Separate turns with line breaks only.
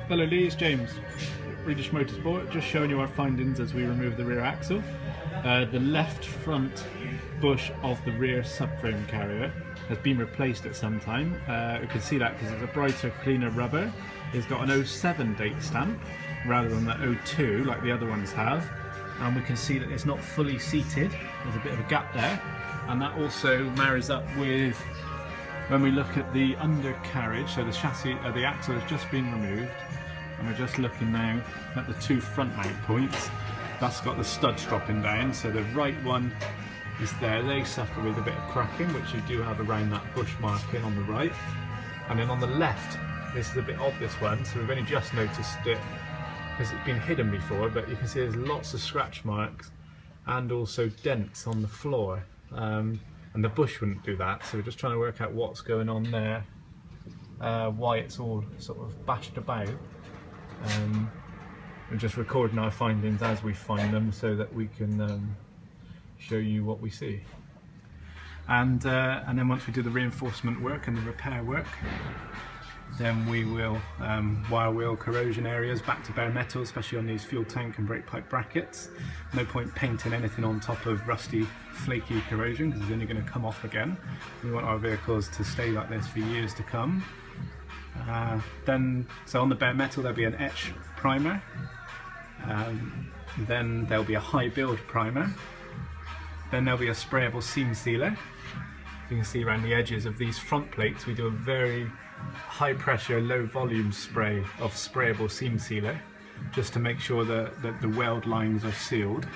Hello Lee, it's James, Redish Motorsport, just showing you our findings as we remove the rear axle. The left front bush of the rear subframe carrier has been replaced at some time. You can see that because it's a brighter, cleaner rubber. It's got an 07 date stamp rather than the 02 like the other ones have. And we can see that it's not fully seated, there's a bit of a gap there. And that also marries up with when we look at the undercarriage, so the chassis, the axle has just been removed, and we're just looking now at the two front mount points. That's got the studs dropping down, so the right one is there. They suffer with a bit of cracking, which you do have around that bush marking on the right. And then on the left, this is a bit odd, this one, so we've only just noticed it because it's been hidden before, but you can see there's lots of scratch marks and also dents on the floor. And the bush wouldn't do that, so we're just trying to work out what's going on there, why it's all sort of bashed about. We're just recording our findings as we find them so that we can show you what we see. And then once we do the reinforcement work and the repair work, then we will wire wheel corrosion areas back to bare metal, especially on these fuel tank and brake pipe brackets. No point painting anything on top of rusty, flaky corrosion because it's only going to come off again. We want our vehicles to stay like this for years to come. So on the bare metal there'll be an etch primer, then there'll be a high build primer, then there'll be a sprayable seam sealer. You can see around the edges of these front plates we do a very high pressure, low volume spray of sprayable seam sealer just to make sure that the weld lines are sealed.